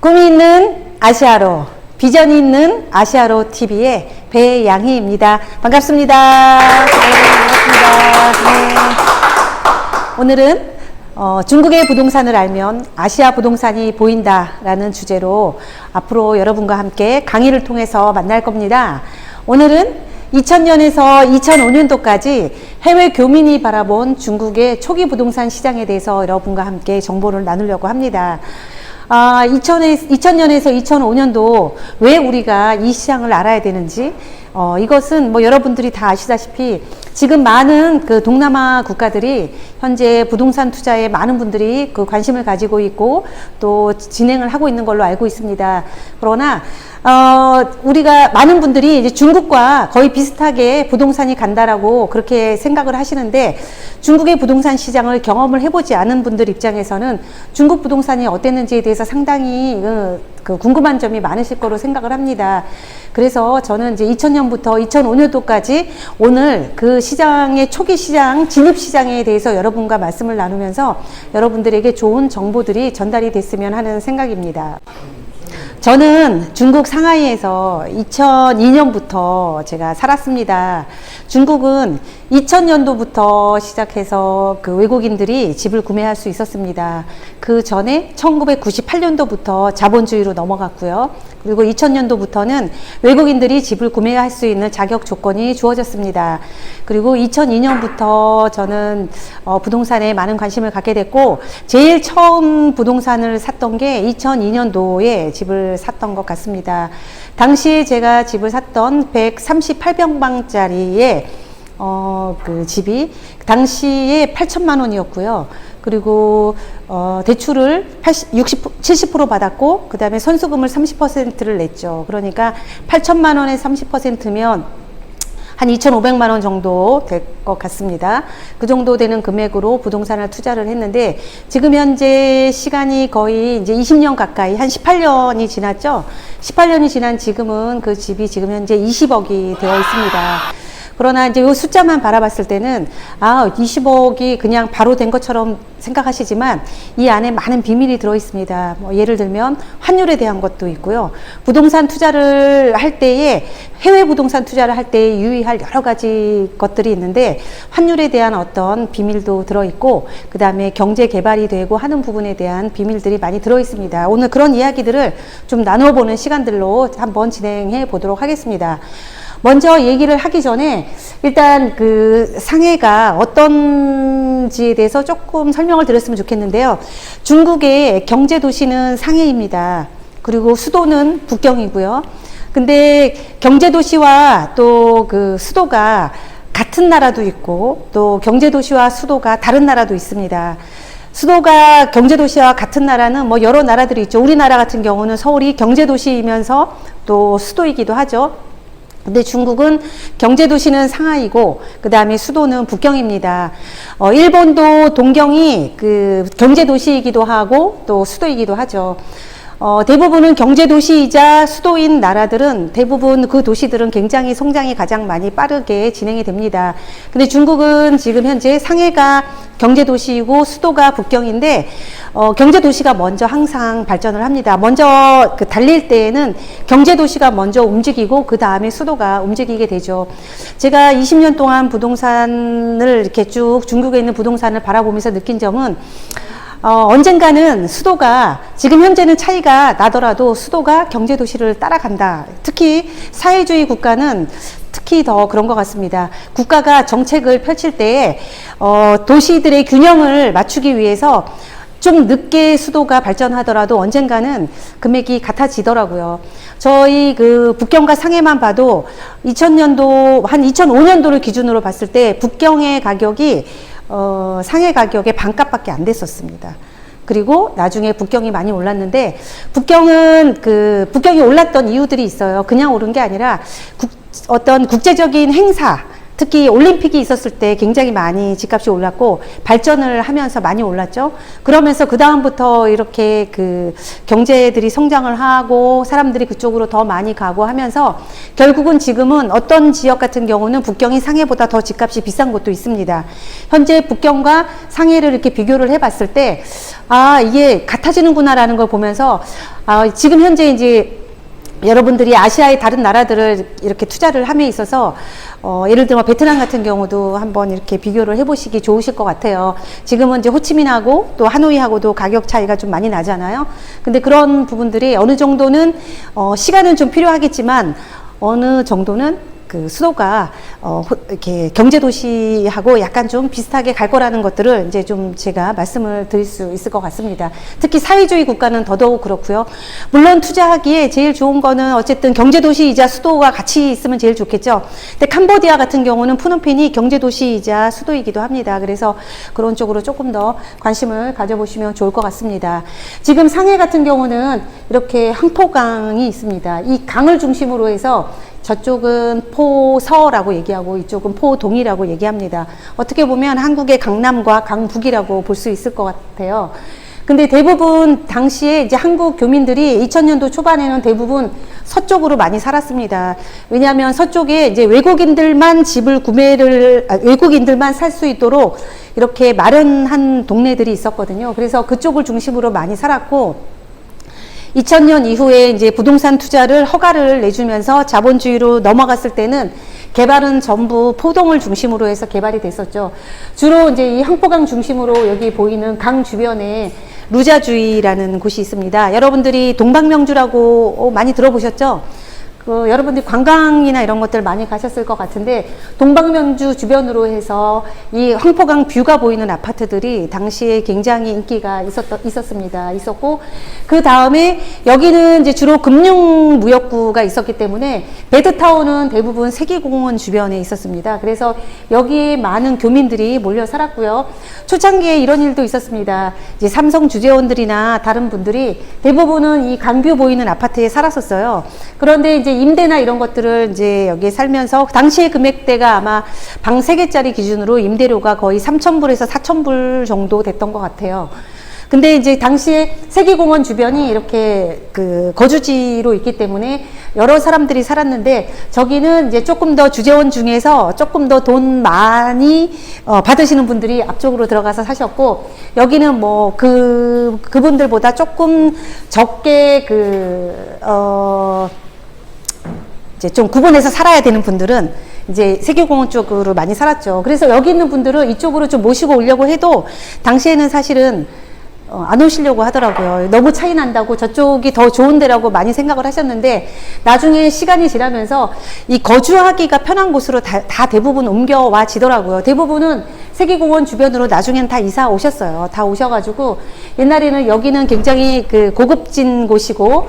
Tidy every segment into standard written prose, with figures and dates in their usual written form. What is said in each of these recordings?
꿈이 있는 아시아로, 비전이 있는 아시아로 TV의 배양희입니다. 반갑습니다. 네, 반갑습니다. 네. 오늘은 중국의 부동산을 알면 아시아 부동산이 보인다라는 주제로 앞으로 여러분과 함께 강의를 통해서 만날 겁니다. 오늘은 2000년에서 2005년도까지 해외 교민이 바라본 중국의 초기 부동산 시장에 대해서 여러분과 함께 정보를 나누려고 합니다. 2000년에서 2005년도 왜 우리가 이 시장을 알아야 되는지, 이것은 뭐 여러분들이 다 아시다시피 지금 많은 그 동남아 국가들이 현재 부동산 투자에 많은 분들이 그 관심을 가지고 있고 또 진행을 하고 있는 걸로 알고 있습니다. 그러나 우리가 많은 분들이 이제 중국과 거의 비슷하게 부동산이 간다라고 그렇게 생각을 하시는데, 중국의 부동산 시장을 경험을 해보지 않은 분들 입장에서는 중국 부동산이 어땠는지에 대해서 상당히 그 궁금한 점이 많으실 거로 생각을 합니다. 그래서 저는 이제 2000년부터 2005년도까지 오늘 그 시장의 초기 시장, 진입 시장에 대해서 여러분과 말씀을 나누면서 여러분들에게 좋은 정보들이 전달이 됐으면 하는 생각입니다. 저는 중국 상하이에서 2002년부터 제가 살았습니다. 중국은 2000년도부터 시작해서 그 외국인들이 집을 구매할 수 있었습니다. 그 전에 1998년도부터 자본주의로 넘어갔고요. 그리고 2000년도부터는 외국인들이 집을 구매할 수 있는 자격 조건이 주어졌습니다. 그리고 2002년부터 저는 부동산에 많은 관심을 갖게 됐고, 제일 처음 부동산을 샀던 게 2002년도에 집을 샀던 것 같습니다. 당시에 제가 집을 샀던 138평방짜리의 그 집이 당시에 8천만 원이었고요. 그리고 대출을 70% 받았고, 그 다음에 선수금을 30%를 냈죠. 그러니까 8천만 원에 30%면 한 2,500만 원 정도 될 것 같습니다. 그 정도 되는 금액으로 부동산을 투자를 했는데, 지금 현재 시간이 거의 이제 20년 가까이, 한 18년이 지났죠. 18년이 지난 지금은 그 집이 지금 현재 20억이 되어 있습니다. 그러나 이제 이 숫자만 바라봤을 때는 20억이 그냥 바로 된 것처럼 생각하시지만 이 안에 많은 비밀이 들어 있습니다. 뭐 예를 들면 환율에 대한 것도 있고요. 부동산 투자를 할 때에, 해외 부동산 투자를 할 때에 유의할 여러 가지 것들이 있는데, 환율에 대한 어떤 비밀도 들어 있고, 그 다음에 경제 개발이 되고 하는 부분에 대한 비밀들이 많이 들어 있습니다. 오늘 그런 이야기들을 좀 나눠보는 시간들로 한번 진행해 보도록 하겠습니다. 먼저 얘기를 하기 전에 일단 그 상해가 어떤지에 대해서 조금 설명을 드렸으면 좋겠는데요. 중국의 경제 도시는 상해입니다. 그리고 수도는 북경이고요. 근데 경제 도시와 또 그 수도가 같은 나라도 있고, 또 경제 도시와 수도가 다른 나라도 있습니다. 수도가 경제도시와 같은 나라는 뭐 여러 나라들이 있죠. 우리나라 같은 경우는 서울이 경제도시이면서 또 수도이기도 하죠. 근데 중국은 경제도시는 상하이고, 그 다음에 수도는 북경입니다. 일본도 동경이 그 경제도시이기도 하고 또 수도이기도 하죠. 대부분은 경제도시이자 수도인 나라들은 대부분 그 도시들은 굉장히 성장이 가장 많이 빠르게 진행이 됩니다. 근데 중국은 지금 현재 상해가 경제도시이고 수도가 북경인데, 경제도시가 먼저 항상 발전을 합니다. 먼저 그 달릴 때에는 경제도시가 먼저 움직이고 그 다음에 수도가 움직이게 되죠. 제가 20년 동안 부동산을 이렇게 쭉 중국에 있는 부동산을 바라보면서 느낀 점은, 언젠가는 수도가, 지금 현재는 차이가 나더라도 수도가 경제도시를 따라간다. 특히 사회주의 국가는 특히 더 그런 것 같습니다. 국가가 정책을 펼칠 때에 도시들의 균형을 맞추기 위해서 좀 늦게 수도가 발전하더라도 언젠가는 금액이 같아지더라고요. 저희 그 북경과 상해만 봐도 2000년도, 한 2005년도를 기준으로 봤을 때 북경의 가격이 상해 가격의 반값밖에 안 됐었습니다. 그리고 나중에 북경이 많이 올랐는데, 북경이 올랐던 이유들이 있어요. 그냥 오른 게 아니라 어떤 국제적인 행사, 특히 올림픽이 있었을 때 굉장히 많이 집값이 올랐고 발전을 하면서 많이 올랐죠. 그러면서 그 다음부터 이렇게 그 경제들이 성장을 하고 사람들이 그쪽으로 더 많이 가고 하면서 결국은 지금은 어떤 지역 같은 경우는 북경이 상해보다 더 집값이 비싼 곳도 있습니다. 현재 북경과 상해를 이렇게 비교를 해봤을 때 이게 같아지는구나라는 걸 보면서 지금 현재 이제 여러분들이 아시아의 다른 나라들을 이렇게 투자를 함에 있어서 예를 들어 베트남 같은 경우도 한번 이렇게 비교를 해보시기 좋으실 것 같아요. 지금은 이제 호치민하고 또 하노이하고도 가격 차이가 좀 많이 나잖아요. 근데 그런 부분들이 어느 정도는 시간은 좀 필요하겠지만 어느 정도는 그 수도가 이렇게 경제도시하고 약간 좀 비슷하게 갈 거라는 것들을 이제 좀 제가 말씀을 드릴 수 있을 것 같습니다. 특히 사회주의 국가는 더더욱 그렇고요. 물론 투자하기에 제일 좋은 거는 어쨌든 경제도시이자 수도가 같이 있으면 제일 좋겠죠. 근데 캄보디아 같은 경우는 푸놈펜이 경제도시이자 수도이기도 합니다. 그래서 그런 쪽으로 조금 더 관심을 가져보시면 좋을 것 같습니다. 지금 상해 같은 경우는 이렇게 항포강이 있습니다. 이 강을 중심으로 해서 저쪽은 포서라고 얘기하고 이쪽은 포동이라고 얘기합니다. 어떻게 보면 한국의 강남과 강북이라고 볼 수 있을 것 같아요. 근데 대부분 당시에 이제 한국 교민들이 2000년도 초반에는 대부분 서쪽으로 많이 살았습니다. 왜냐하면 서쪽에 이제 외국인들만 외국인들만 살 수 있도록 이렇게 마련한 동네들이 있었거든요. 그래서 그쪽을 중심으로 많이 살았고 2000년 이후에 이제 부동산 투자를 허가를 내주면서 자본주의로 넘어갔을 때는 개발은 전부 포동을 중심으로 해서 개발이 됐었죠. 주로 이제 이 항포강 중심으로 여기 보이는 강 주변에 루자주이라는 곳이 있습니다. 여러분들이 동방명주라고 많이 들어보셨죠? 여러분들이 관광이나 이런 것들 많이 가셨을 것 같은데 동방명주 주변으로 해서 이 황포강 뷰가 보이는 아파트들이 당시에 굉장히 인기가 있었고 그 다음에 여기는 이제 주로 금융무역구가 있었기 때문에 베드타운은 대부분 세계공원 주변에 있었습니다. 그래서 여기에 많은 교민들이 몰려 살았고요. 초창기에 이런 일도 있었습니다. 이제 삼성 주재원들이나 다른 분들이 대부분은 이 강뷰 보이는 아파트에 살았었어요. 그런데 이제 임대나 이런 것들을 이제 여기에 살면서 당시의 금액대가 아마 방 3개짜리 기준으로 임대료가 거의 3,000불에서 4,000불 정도 됐던 것 같아요. 근데 이제 당시에 세계공원 주변이 이렇게 그 거주지로 있기 때문에 여러 사람들이 살았는데 저기는 이제 조금 더 주재원 중에서 조금 더 돈 많이 받으시는 분들이 앞쪽으로 들어가서 사셨고 여기는 뭐 그분들보다 조금 적게 이제 좀 구분해서 살아야 되는 분들은 이제 세계공원 쪽으로 많이 살았죠. 그래서 여기 있는 분들은 이쪽으로 좀 모시고 오려고 해도 당시에는 사실은 안 오시려고 하더라고요. 너무 차이 난다고 저쪽이 더 좋은 데라고 많이 생각을 하셨는데 나중에 시간이 지나면서 이 거주하기가 편한 곳으로 다 대부분 옮겨와지더라고요. 대부분은 세계공원 주변으로 나중엔 다 이사 오셨어요. 다 오셔가지고 옛날에는 여기는 굉장히 그 고급진 곳이고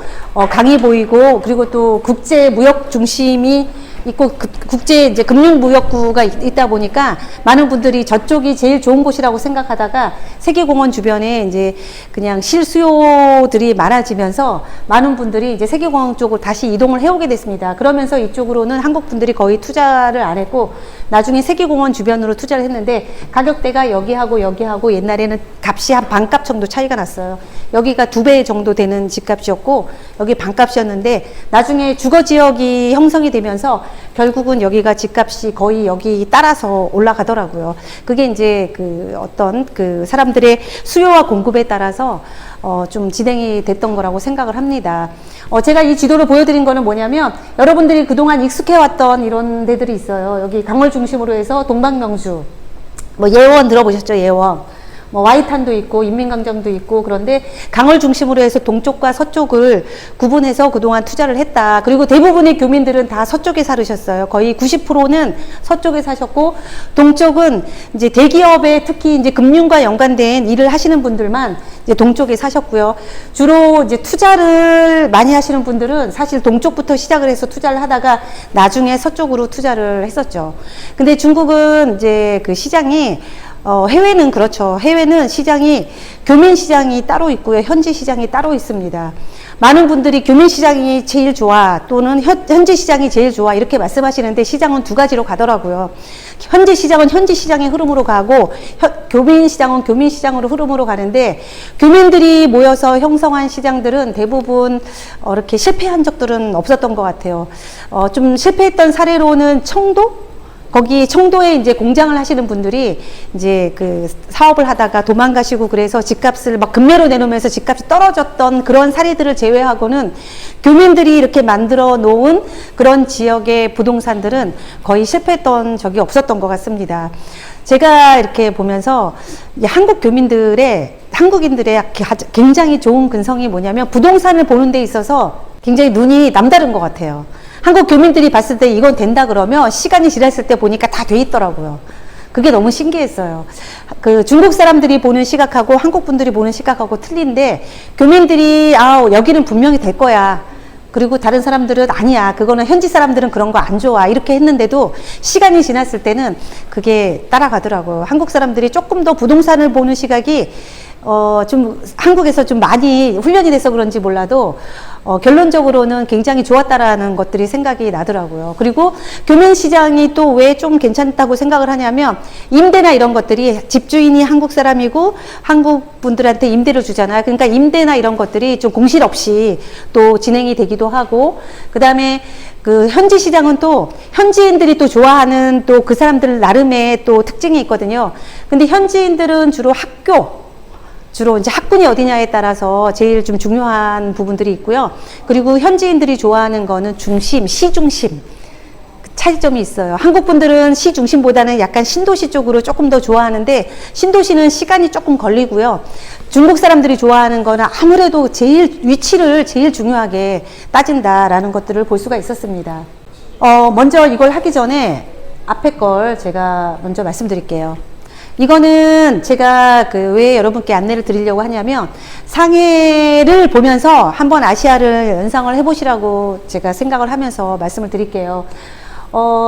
강이 보이고 그리고 또 국제 무역 중심이 있고 국제 이제 금융무역구가 있다 보니까 많은 분들이 저쪽이 제일 좋은 곳이라고 생각하다가 세계공원 주변에 이제 그냥 실수요들이 많아지면서 많은 분들이 이제 세계공원 쪽으로 다시 이동을 해오게 됐습니다. 그러면서 이쪽으로는 한국 분들이 거의 투자를 안 했고 나중에 세계공원 주변으로 투자를 했는데 가격대가 여기하고 옛날에는 값이 한 반값 정도 차이가 났어요. 여기가 2배 정도 되는 집값이었고 여기 반값이었는데 나중에 주거지역이 형성이 되면서 결국은 여기가 집값이 거의 여기 따라서 올라가더라고요. 그게 이제 어떤 사람들의 수요와 공급에 따라서 좀 진행이 됐던 거라고 생각을 합니다. 제가 이 지도를 보여드린 거는 뭐냐면 여러분들이 그동안 익숙해왔던 이런 데들이 있어요. 여기 강월 중심으로 해서 동방명주, 뭐 예원 들어보셨죠? 예원. 뭐 와이탄도 있고 인민광장도 있고 그런데 강을 중심으로 해서 동쪽과 서쪽을 구분해서 그동안 투자를 했다. 그리고 대부분의 교민들은 다 서쪽에 살으셨어요. 거의 90%는 서쪽에 사셨고 동쪽은 이제 대기업에 특히 이제 금융과 연관된 일을 하시는 분들만 이제 동쪽에 사셨고요. 주로 이제 투자를 많이 하시는 분들은 사실 동쪽부터 시작을 해서 투자를 하다가 나중에 서쪽으로 투자를 했었죠. 근데 중국은 이제 그 시장이 해외는 그렇죠. 해외는 시장이 교민 시장이 따로 있고요. 현지 시장이 따로 있습니다. 많은 분들이 교민 시장이 제일 좋아 또는 현지 시장이 제일 좋아 이렇게 말씀하시는데 시장은 두 가지로 가더라고요. 현지 시장은 현지 시장의 흐름으로 가고 교민 시장은 교민 시장으로 흐름으로 가는데 교민들이 모여서 형성한 시장들은 대부분 이렇게 실패한 적들은 없었던 것 같아요. 좀 실패했던 사례로는 청도? 거기 청도에 이제 공장을 하시는 분들이 이제 그 사업을 하다가 도망가시고 그래서 집값을 막 급매로 내놓으면서 집값이 떨어졌던 그런 사례들을 제외하고는 교민들이 이렇게 만들어 놓은 그런 지역의 부동산들은 거의 실패했던 적이 없었던 것 같습니다. 제가 이렇게 보면서 한국 교민들의 한국인들의 굉장히 좋은 근성이 뭐냐면 부동산을 보는 데 있어서 굉장히 눈이 남다른 것 같아요. 한국 교민들이 봤을 때 이건 된다 그러면 시간이 지났을 때 보니까 다 돼 있더라고요. 그게 너무 신기했어요. 그 중국 사람들이 보는 시각하고 한국 분들이 보는 시각하고 틀린데 교민들이 여기는 분명히 될 거야. 그리고 다른 사람들은 아니야. 그거는 현지 사람들은 그런 거 안 좋아. 이렇게 했는데도 시간이 지났을 때는 그게 따라가더라고요. 한국 사람들이 조금 더 부동산을 보는 시각이 좀 한국에서 좀 많이 훈련이 돼서 그런지 몰라도 결론적으로는 굉장히 좋았다라는 것들이 생각이 나더라고요. 그리고 교민 시장이 또 왜 좀 괜찮다고 생각을 하냐면 임대나 이런 것들이 집주인이 한국 사람이고 한국 분들한테 임대를 주잖아요. 그러니까 임대나 이런 것들이 좀 공실 없이 또 진행이 되기도 하고 그다음에 그 현지 시장은 또 현지인들이 또 좋아하는 또 그 사람들 나름의 또 특징이 있거든요. 근데 현지인들은 주로 이제 학군이 어디냐에 따라서 제일 좀 중요한 부분들이 있고요. 그리고 현지인들이 좋아하는 거는 시 중심. 차이점이 있어요. 한국 분들은 시 중심보다는 약간 신도시 쪽으로 조금 더 좋아하는데 신도시는 시간이 조금 걸리고요. 중국 사람들이 좋아하는 거는 아무래도 위치를 제일 중요하게 따진다라는 것들을 볼 수가 있었습니다. 먼저 이걸 하기 전에 앞에 걸 제가 먼저 말씀드릴게요. 이거는 제가 왜 여러분께 안내를 드리려고 하냐면 상해를 보면서 한번 아시아를 연상을 해보시라고 제가 생각을 하면서 말씀을 드릴게요.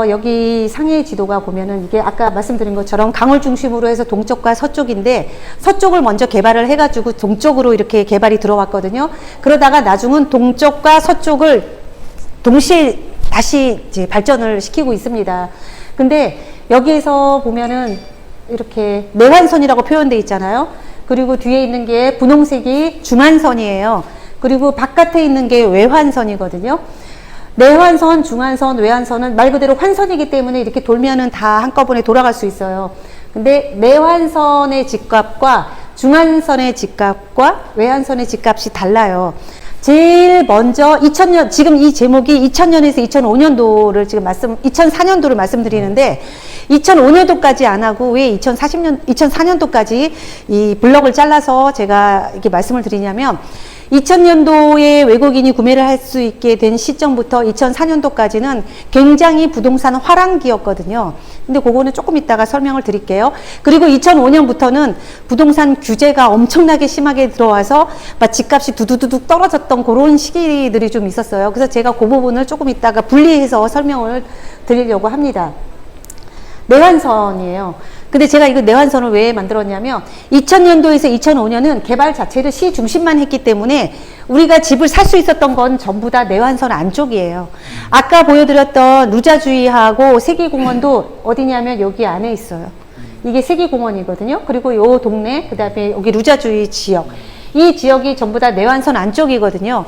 여기 상해 지도가 보면은 이게 아까 말씀드린 것처럼 강을 중심으로 해서 동쪽과 서쪽인데 서쪽을 먼저 개발을 해가지고 동쪽으로 이렇게 개발이 들어왔거든요. 그러다가 나중은 동쪽과 서쪽을 동시에 다시 이제 발전을 시키고 있습니다. 근데 여기에서 보면은 이렇게 내환선이라고 표현되어 있잖아요. 그리고 뒤에 있는 게 분홍색이 중안선이에요. 그리고 바깥에 있는 게 외환선이거든요. 내환선, 중환선, 외환선은 말 그대로 환선이기 때문에 이렇게 돌면은 다 한꺼번에 돌아갈 수 있어요. 근데 내환선의 집값과 중환선의 집값과 외환선의 집값이 달라요. 제일 먼저 2000년, 지금 이 제목이 2000년에서 2005년도를 지금 2004년도를 말씀드리는데 2005년도까지 안 하고 왜 2004년도까지 이 블럭을 잘라서 제가 이렇게 말씀을 드리냐면 2000년도에 외국인이 구매를 할 수 있게 된 시점부터 2004년도까지는 굉장히 부동산 화랑기였거든요. 근데 그거는 조금 이따가 설명을 드릴게요. 그리고 2005년부터는 부동산 규제가 엄청나게 심하게 들어와서 막 집값이 두두두둑 떨어졌던 그런 시기들이 좀 있었어요. 그래서 제가 그 부분을 조금 이따가 분리해서 설명을 드리려고 합니다. 내환선이에요. 근데 제가 이거 내환선을 왜 만들었냐면 2000년도에서 2005년은 개발 자체를 시 중심만 했기 때문에 우리가 집을 살 수 있었던 건 전부 다 내환선 안쪽이에요. 아까 보여드렸던 루자주의하고 세기공원도 어디냐면 여기 안에 있어요. 이게 세기공원이거든요. 그리고 요 동네, 그 다음에 여기 루자주의 지역. 이 지역이 전부 다 내환선 안쪽이거든요.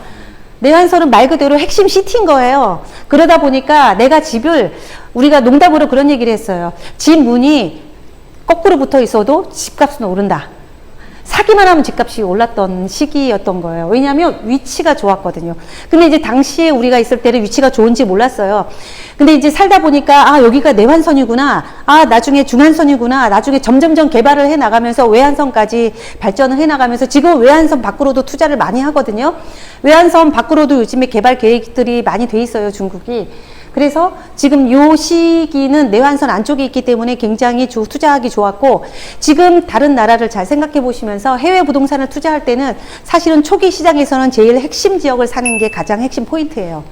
내환선은 말 그대로 핵심 시티인 거예요. 그러다 보니까 내가 집을, 우리가 농담으로 그런 얘기를 했어요. 집 문이 거꾸로 붙어 있어도 집값은 오른다. 사기만 하면 집값이 올랐던 시기였던 거예요. 왜냐하면 위치가 좋았거든요. 근데 이제 당시에 우리가 있을 때는 위치가 좋은지 몰랐어요. 근데 이제 살다 보니까 여기가 내환선이구나. 나중에 중환선이구나. 나중에 점점점 개발을 해 나가면서 외환선까지 발전을 해 나가면서 지금 외환선 밖으로도 투자를 많이 하거든요. 외환선 밖으로도 요즘에 개발 계획들이 많이 돼 있어요, 중국이. 그래서 지금 요 시기는 내환선 안쪽에 있기 때문에 굉장히 투자하기 좋았고, 지금 다른 나라를 잘 생각해 보시면서 해외 부동산을 투자할 때는 사실은 초기 시장에서는 제일 핵심 지역을 사는 게 가장 핵심 포인트예요.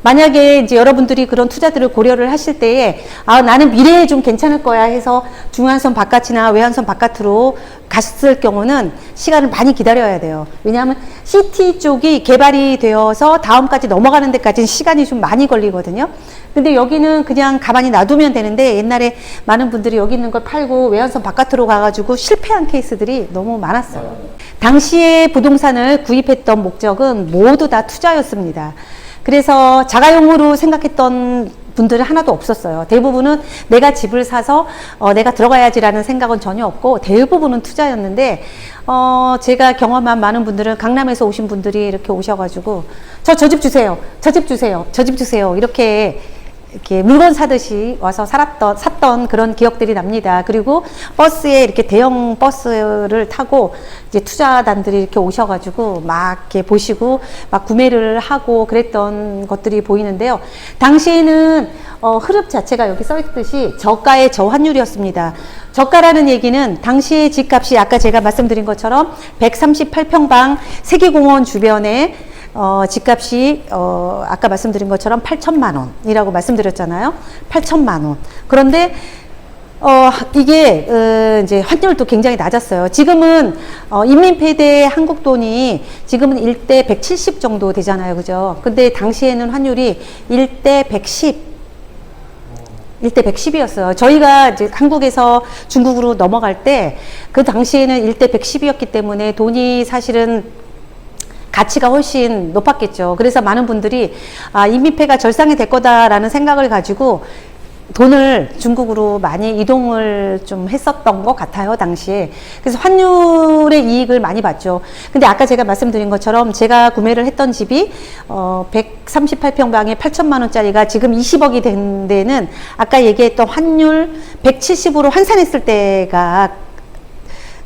만약에 이제 여러분들이 그런 투자들을 고려를 하실 때에 아, 나는 미래에 좀 괜찮을 거야 해서 중앙선 바깥이나 외환선 바깥으로 갔을 경우는 시간을 많이 기다려야 돼요. 왜냐하면 CT 쪽이 개발이 되어서 다음까지 넘어가는 데까지는 시간이 좀 많이 걸리거든요. 근데 여기는 그냥 가만히 놔두면 되는데 옛날에 많은 분들이 여기 있는 걸 팔고 외환선 바깥으로 가가지고 실패한 케이스들이 너무 많았어요. 당시에 부동산을 구입했던 목적은 모두 다 투자였습니다. 그래서 자가용으로 생각했던 분들은 하나도 없었어요. 대부분은 내가 집을 사서 내가 들어가야지라는 생각은 전혀 없고 대부분은 투자였는데 제가 경험한 많은 분들은 강남에서 오신 분들이 이렇게 오셔가지고 저 집 주세요. 저 집 주세요. 저 집 주세요. 이렇게 물건 사듯이 와서 샀던 그런 기억들이 납니다. 그리고 버스에 이렇게 대형 버스를 타고 이제 투자단들이 이렇게 오셔가지고 막 이렇게 보시고 막 구매를 하고 그랬던 것들이 보이는데요. 당시에는 흐름 자체가 여기 써 있듯이 저가의 저환율이었습니다. 저가라는 얘기는 당시의 집값이 아까 제가 말씀드린 것처럼 138평방 세계공원 주변에 집값이 아까 말씀드린 것처럼 8천만 원이라고 말씀드렸잖아요. 8천만 원. 그런데 이게 이제 환율도 굉장히 낮았어요. 지금은 인민폐대 한국 돈이 지금은 1대 170 정도 되잖아요. 그죠? 근데 당시에는 환율이 1대 110 1대 110이었어요. 저희가 이제 한국에서 중국으로 넘어갈 때 그 당시에는 1대 110이었기 때문에 돈이 사실은 가치가 훨씬 높았겠죠. 그래서 많은 분들이 인민폐가 절상이 될 거다라는 생각을 가지고 돈을 중국으로 많이 이동을 좀 했었던 것 같아요, 당시에. 그래서 환율의 이익을 많이 봤죠. 근데 아까 제가 말씀드린 것처럼 제가 구매를 했던 집이 138평방에 8천만 원짜리가 지금 20억이 된 데는 아까 얘기했던 환율 170으로 환산했을 때가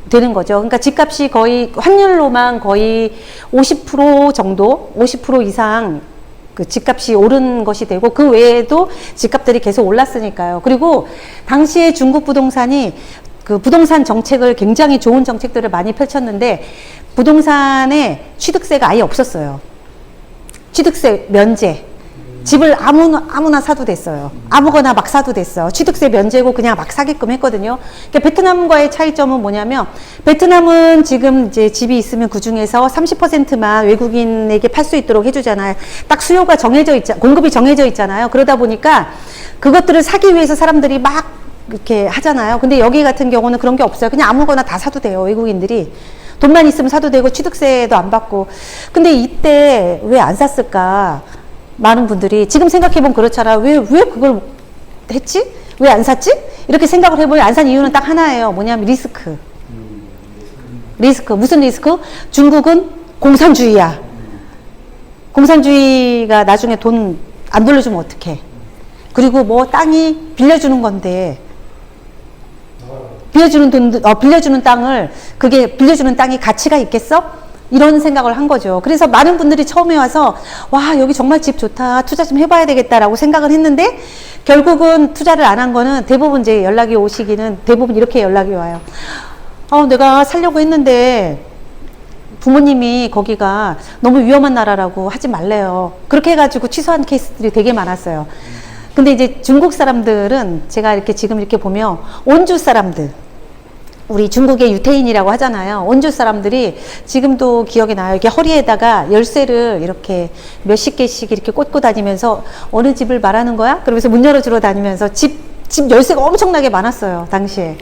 되는 거죠. 그러니까 집값이 거의 환율로만 거의 50% 정도, 50% 이상 그 집값이 오른 것이 되고 그 외에도 집값들이 계속 올랐으니까요. 그리고 당시에 중국 부동산이 그 부동산 정책을 굉장히 좋은 정책들을 많이 펼쳤는데 부동산에 취득세가 아예 없었어요. 취득세 면제. 집을 아무나 사도 됐어요. 아무거나 막 사도 됐어. 취득세 면제고 그냥 막 사게끔 했거든요. 그러니까 베트남과의 차이점은 뭐냐면 베트남은 지금 이제 집이 있으면 그 중에서 30%만 외국인에게 팔 수 있도록 해주잖아요. 딱 수요가 정해져 공급이 정해져 있잖아요. 그러다 보니까 그것들을 사기 위해서 사람들이 막 이렇게 하잖아요. 근데 여기 같은 경우는 그런 게 없어요. 그냥 아무거나 다 사도 돼요. 외국인들이. 돈만 있으면 사도 되고 취득세도 안 받고. 근데 이때 왜 안 샀을까? 많은 분들이 지금 생각해보면 그렇잖아. 왜 그걸 했지? 왜 안 샀지? 이렇게 생각을 해보면 안 산 이유는 딱 하나예요. 뭐냐면 리스크. 리스크. 무슨 리스크? 중국은 공산주의야. 공산주의가 나중에 돈 안 돌려주면 어떡해. 그리고 뭐 땅이 빌려주는 건데 빌려주는 땅을 그게 빌려주는 땅이 가치가 있겠어? 이런 생각을 한 거죠. 그래서 많은 분들이 처음에 와서 와 여기 정말 집 좋다 투자 좀 해봐야 되겠다라고 생각을 했는데 결국은 투자를 안 한 거는 대부분 이제 연락이 오시기는 대부분 이렇게 연락이 와요. 내가 살려고 했는데 부모님이 거기가 너무 위험한 나라라고 하지 말래요. 그렇게 해가지고 취소한 케이스들이 되게 많았어요. 근데 이제 중국 사람들은 제가 이렇게 지금 이렇게 보면 온주 사람들 우리 중국의 유태인이라고 하잖아요. 온주 사람들이 지금도 기억이 나요. 이렇게 허리에다가 열쇠를 이렇게 몇십 개씩 이렇게 꽂고 다니면서 어느 집을 말하는 거야? 그러면서 문 열어주러 다니면서 집 열쇠가 엄청나게 많았어요. 당시에.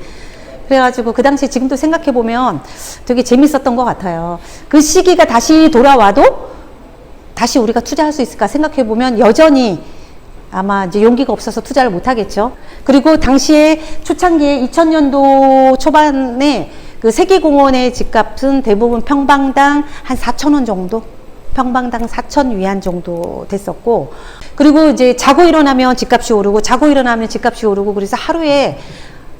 그래가지고 그 당시에 지금도 생각해보면 되게 재밌었던 것 같아요. 그 시기가 다시 돌아와도 다시 우리가 투자할 수 있을까 생각해보면 여전히 아마 이제 용기가 없어서 투자를 못 하겠죠. 그리고 당시에 초창기에 2000년도 초반에 그 세계공원의 집값은 대부분 평방당 한 4,000원 정도? 평방당 4,000위안 정도 됐었고, 그리고 이제 자고 일어나면 집값이 오르고, 자고 일어나면 집값이 오르고, 그래서 하루에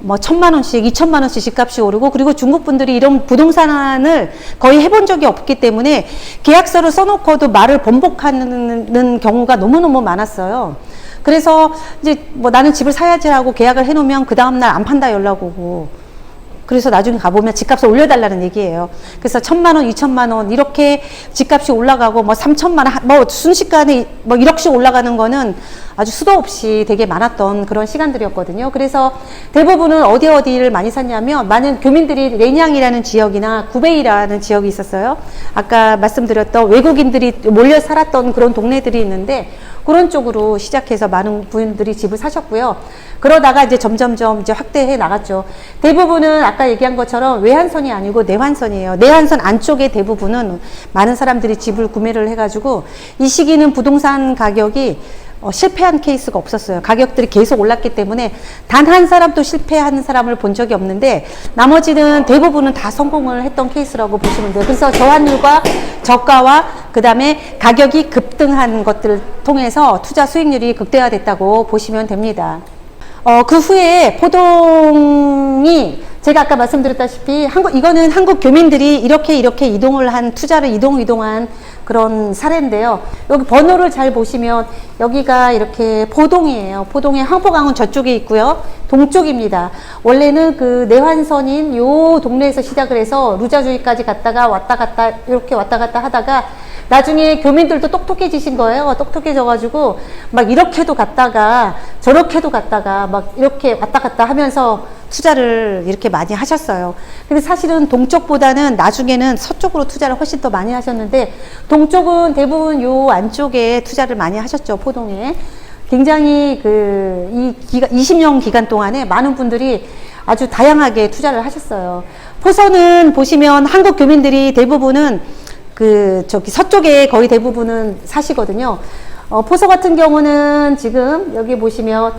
뭐 1,000만 원씩, 2,000만 원씩 집값이 오르고, 그리고 중국 분들이 이런 부동산을 거의 해본 적이 없기 때문에 계약서를 써놓고도 말을 번복하는 경우가 너무너무 많았어요. 그래서 이제 뭐 나는 집을 사야지 하고 계약을 해놓으면 그 다음날 안 판다 연락 오고, 그래서 나중에 가보면 집값을 올려달라는 얘기예요. 그래서 1,000만 원, 2,000만 원 이렇게 집값이 올라가고 뭐 3,000만 원, 뭐 순식간에 뭐 1억씩 올라가는 거는 아주 수도 없이 되게 많았던 그런 시간들이었거든요. 그래서 대부분은 어디를 많이 샀냐면 많은 교민들이 렌양이라는 지역이나 구베이라는 지역이 있었어요. 아까 말씀드렸던 외국인들이 몰려 살았던 그런 동네들이 있는데 그런 쪽으로 시작해서 많은 분들이 집을 사셨고요. 그러다가 이제 점점점 이제 확대해 나갔죠. 대부분은 아까 얘기한 것처럼 외환선이 아니고 내환선이에요. 내환선 안쪽에 대부분은 많은 사람들이 집을 구매를 해가지고 이 시기는 부동산 가격이 실패한 케이스가 없었어요. 가격들이 계속 올랐기 때문에 단 한 사람도 실패한 사람을 본 적이 없는데 나머지는 대부분은 다 성공을 했던 케이스라고 보시면 돼요. 그래서 저환율과 저가와 그 다음에 가격이 급등한 것들을 통해서 투자 수익률이 극대화됐다고 보시면 됩니다. 그 후에 포동이 제가 아까 말씀드렸다시피 이거는 한국 교민들이 이렇게 이동을 한 투자를 이동한 그런 사례인데요. 여기 번호를 잘 보시면 여기가 이렇게 포동이에요. 포동의 항포강은 저쪽에 있고요. 동쪽입니다. 원래는 그 내환선인 요 동네에서 시작을 해서 루자주의까지 갔다가 왔다 갔다 이렇게 왔다 갔다 하다가 나중에 교민들도 똑똑해지신 거예요. 똑똑해져가지고 막 이렇게도 갔다가 저렇게도 갔다가 막 이렇게 왔다 갔다 하면서 투자를 이렇게 많이 하셨어요. 근데 사실은 동쪽보다는 나중에는 서쪽으로 투자를 훨씬 더 많이 하셨는데 동쪽은 대부분 요 안쪽에 투자를 많이 하셨죠. 포동에. 굉장히 이 20년 기간 동안에 많은 분들이 아주 다양하게 투자를 하셨어요. 포서는 보시면 한국 교민들이 대부분은 저기 서쪽에 거의 대부분은 사시거든요. 포서 같은 경우는 지금 여기 보시면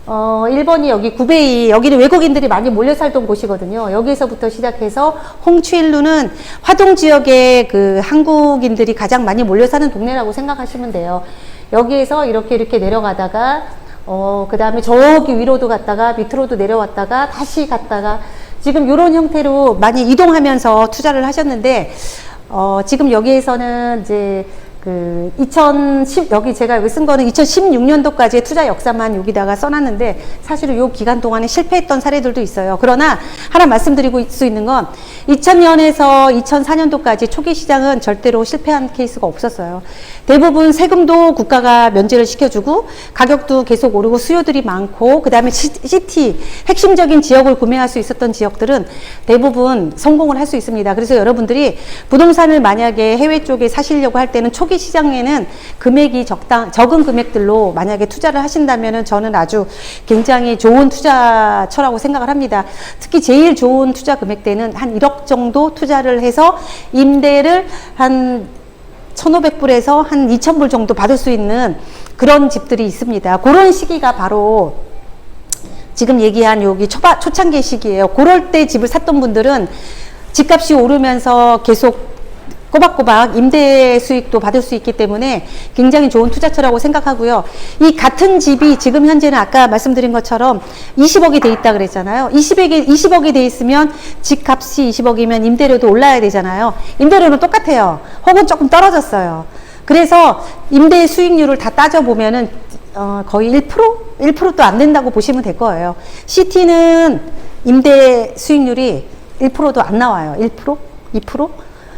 1번이 여기 구베이, 여기는 외국인들이 많이 몰려 살던 곳이거든요. 여기서부터 시작해서 홍추일루는 화동 지역에 그 한국인들이 가장 많이 몰려 사는 동네라고 생각하시면 돼요. 여기에서 이렇게 내려가다가 그 다음에 저기 위로도 갔다가 밑으로도 내려왔다가 다시 갔다가 지금 이런 형태로 많이 이동하면서 투자를 하셨는데 지금 여기에서는 이제 여기 제가 여기 쓴 거는 2016년도까지의 투자 역사만 여기다가 써놨는데 사실은 요 기간 동안에 실패했던 사례들도 있어요. 그러나 하나 말씀드리고 수 있는 건 2000년에서 2004년도까지 초기 시장은 절대로 실패한 케이스가 없었어요. 대부분 세금도 국가가 면제를 시켜주고 가격도 계속 오르고 수요들이 많고 그 다음에 시티, 핵심적인 지역을 구매할 수 있었던 지역들은 대부분 성공을 할 수 있습니다. 그래서 여러분들이 부동산을 만약에 해외 쪽에 사시려고 할 때는 초기 시장에는 금액이 적은 금액들로 만약에 투자를 하신다면은 저는 아주 굉장히 좋은 투자처라고 생각을 합니다. 특히 제일 좋은 투자 금액대는 한 1억 정도 투자를 해서 임대를 한 1,500불에서 한 2,000불 정도 받을 수 있는 그런 집들이 있습니다. 그런 시기가 바로 지금 얘기한 여기 초창기 시기예요. 그럴 때 집을 샀던 분들은 집값이 오르면서 계속 꼬박꼬박 임대 수익도 받을 수 있기 때문에 굉장히 좋은 투자처라고 생각하고요. 이 같은 집이 지금 현재는 아까 말씀드린 것처럼 20억이 돼 있다 그랬잖아요. 20억이 돼 있으면 집값이 20억이면 임대료도 올라야 되잖아요. 임대료는 똑같아요. 혹은 조금 떨어졌어요. 그래서 임대 수익률을 다 따져보면은 거의 1%? 1%도 안 된다고 보시면 될 거예요. 시티는 임대 수익률이 1%도 안 나와요. 1%? 2%?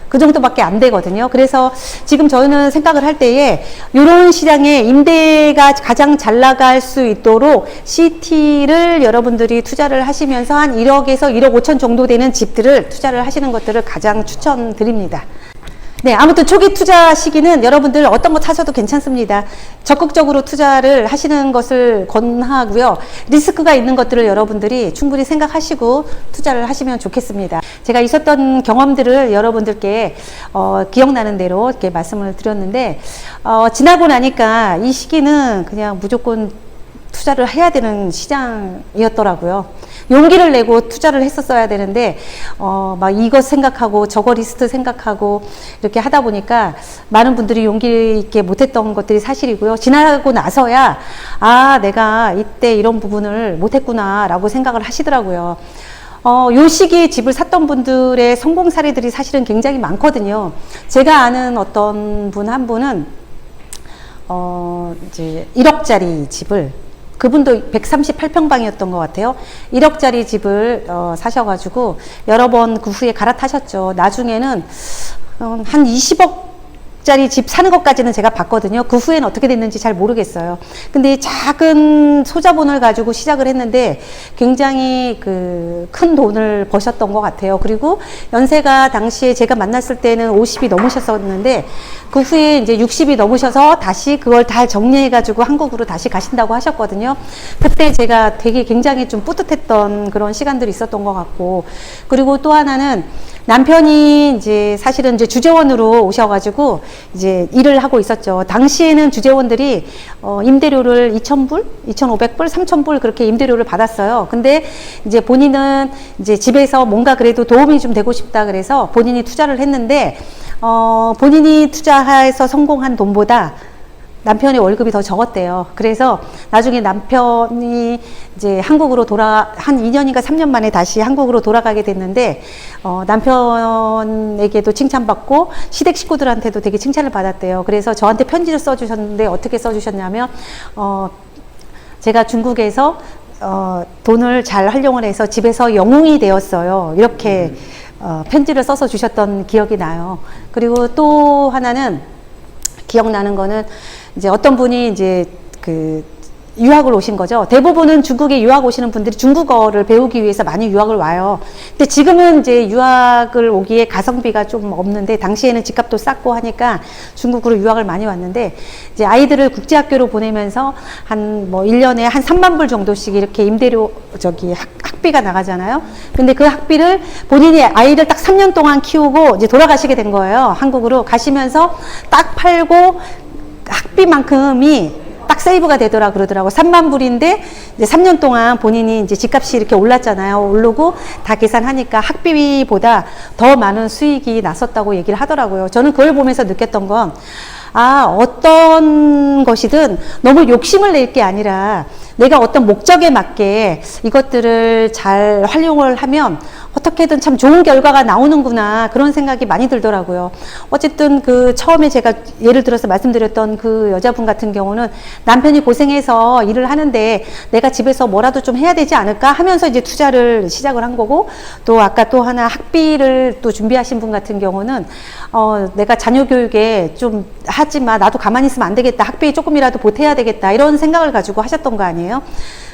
그 정도밖에 안 되거든요. 그래서 지금 저희는 생각을 할 때에 이런 시장에 임대가 가장 잘 나갈 수 있도록 시티를 여러분들이 투자를 하시면서 한 1억에서 1억 5천 정도 되는 집들을 투자를 하시는 것들을 가장 추천드립니다. 네, 아무튼 초기 투자 시기는 여러분들 어떤 거 사셔도 괜찮습니다. 적극적으로 투자를 하시는 것을 권하고요. 리스크가 있는 것들을 여러분들이 충분히 생각하시고 투자를 하시면 좋겠습니다. 제가 있었던 경험들을 여러분들께 기억나는 대로 이렇게 말씀을 드렸는데 지나고 나니까 이 시기는 그냥 무조건 투자를 해야 되는 시장이었더라고요. 용기를 내고 투자를 했었어야 되는데 막 이것 생각하고 저거 리스트 생각하고 이렇게 하다 보니까 많은 분들이 용기 있게 못했던 것들이 사실이고요. 지나고 나서야 내가 이때 이런 부분을 못했구나 라고 생각을 하시더라고요. 요 시기에 집을 샀던 분들의 성공 사례들이 사실은 굉장히 많거든요. 제가 아는 어떤 분 한 분은 이제 1억짜리 집을 그분도 138평방이었던 것 같아요. 1억짜리 집을 사셔가지고 여러 번 그 후에 갈아타셨죠. 나중에는 한 20억짜리 집 사는 것까지는 제가 봤거든요. 그 후에는 어떻게 됐는지 잘 모르겠어요. 근데 작은 소자본을 가지고 시작을 했는데 굉장히 큰 돈을 버셨던 것 같아요. 그리고 연세가 당시에 제가 만났을 때는 50이 넘으셨었는데 그 후에 이제 60이 넘으셔서 다시 그걸 다 정리해가지고 한국으로 다시 가신다고 하셨거든요. 그때 제가 되게 굉장히 좀 뿌듯했던 그런 시간들이 있었던 것 같고, 그리고 또 하나는 남편이 이제 사실은 이제 주재원으로 오셔가지고 이제 일을 하고 있었죠. 당시에는 주재원들이 임대료를 2,000불, 2,500불, 3,000불 그렇게 임대료를 받았어요. 근데 이제 본인은 이제 집에서 뭔가 그래도 도움이 좀 되고 싶다 그래서 본인이 투자를 했는데 본인이 투자해서 성공한 돈보다 남편의 월급이 더 적었대요. 그래서 나중에 남편이 이제 한국으로 한 2년인가 3년 만에 다시 한국으로 돌아가게 됐는데, 남편에게도 칭찬받고 시댁 식구들한테도 되게 칭찬을 받았대요. 그래서 저한테 편지를 써주셨는데 어떻게 써주셨냐면, 제가 중국에서 돈을 잘 활용을 해서 집에서 영웅이 되었어요. 이렇게 편지를 써서 주셨던 기억이 나요. 그리고 또 하나는 기억나는 거는 이제 어떤 분이 이제 유학을 오신 거죠. 대부분은 중국에 유학 오시는 분들이 중국어를 배우기 위해서 많이 유학을 와요. 근데 지금은 이제 유학을 오기에 가성비가 좀 없는데, 당시에는 집값도 쌌고 하니까 중국으로 유학을 많이 왔는데, 이제 아이들을 국제학교로 보내면서 한 1년에 한 3만 불 정도씩 이렇게 임대료, 학비가 나가잖아요. 근데 그 학비를 본인이 아이를 딱 3년 동안 키우고 이제 돌아가시게 된 거예요. 한국으로 가시면서 딱 팔고 학비만큼이 딱 세이브가 되더라 그러더라고. 3만 불인데 이제 3년 동안 본인이 이제 집값이 이렇게 올랐잖아요. 오르고 다 계산하니까 학비보다 더 많은 수익이 났었다고 얘기를 하더라고요. 저는 그걸 보면서 느꼈던 건, 어떤 것이든 너무 욕심을 낼 게 아니라 내가 어떤 목적에 맞게 이것들을 잘 활용을 하면 어떻게든 참 좋은 결과가 나오는구나, 그런 생각이 많이 들더라고요. 어쨌든 처음에 제가 예를 들어서 말씀드렸던 그 여자분 같은 경우는 남편이 고생해서 일을 하는데 내가 집에서 뭐라도 좀 해야 되지 않을까 하면서 이제 투자를 시작을 한 거고, 또 아까 또 하나 학비를 또 준비하신 분 같은 경우는 내가 자녀 교육에 좀 하지마, 나도 가만히 있으면 안 되겠다, 학비 조금이라도 보태야 되겠다, 이런 생각을 가지고 하셨던 거 아니에요.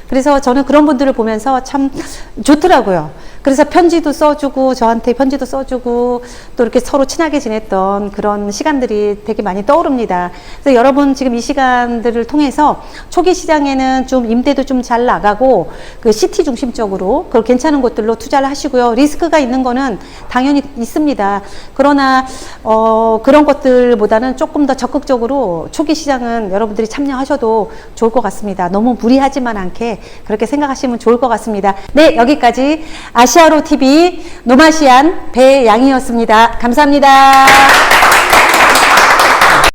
그래서 저는 그런 분들을 보면서 참 좋더라고요. 그래서 편지도 써주고, 저한테 편지도 써주고, 또 이렇게 서로 친하게 지냈던 그런 시간들이 되게 많이 떠오릅니다. 그래서 여러분 지금 이 시간들을 통해서 초기 시장에는 좀 임대도 좀 잘 나가고, 시티 중심적으로 그 괜찮은 곳들로 투자를 하시고요. 리스크가 있는 거는 당연히 있습니다. 그러나 그런 것들보다는 조금 더 적극적으로 초기 시장은 여러분들이 참여하셔도 좋을 것 같습니다. 너무 무리하지만 않게 그렇게 생각하시면 좋을 것 같습니다. 네, 여기까지 아시아로 TV 노마시안 배양이었습니다. 감사합니다.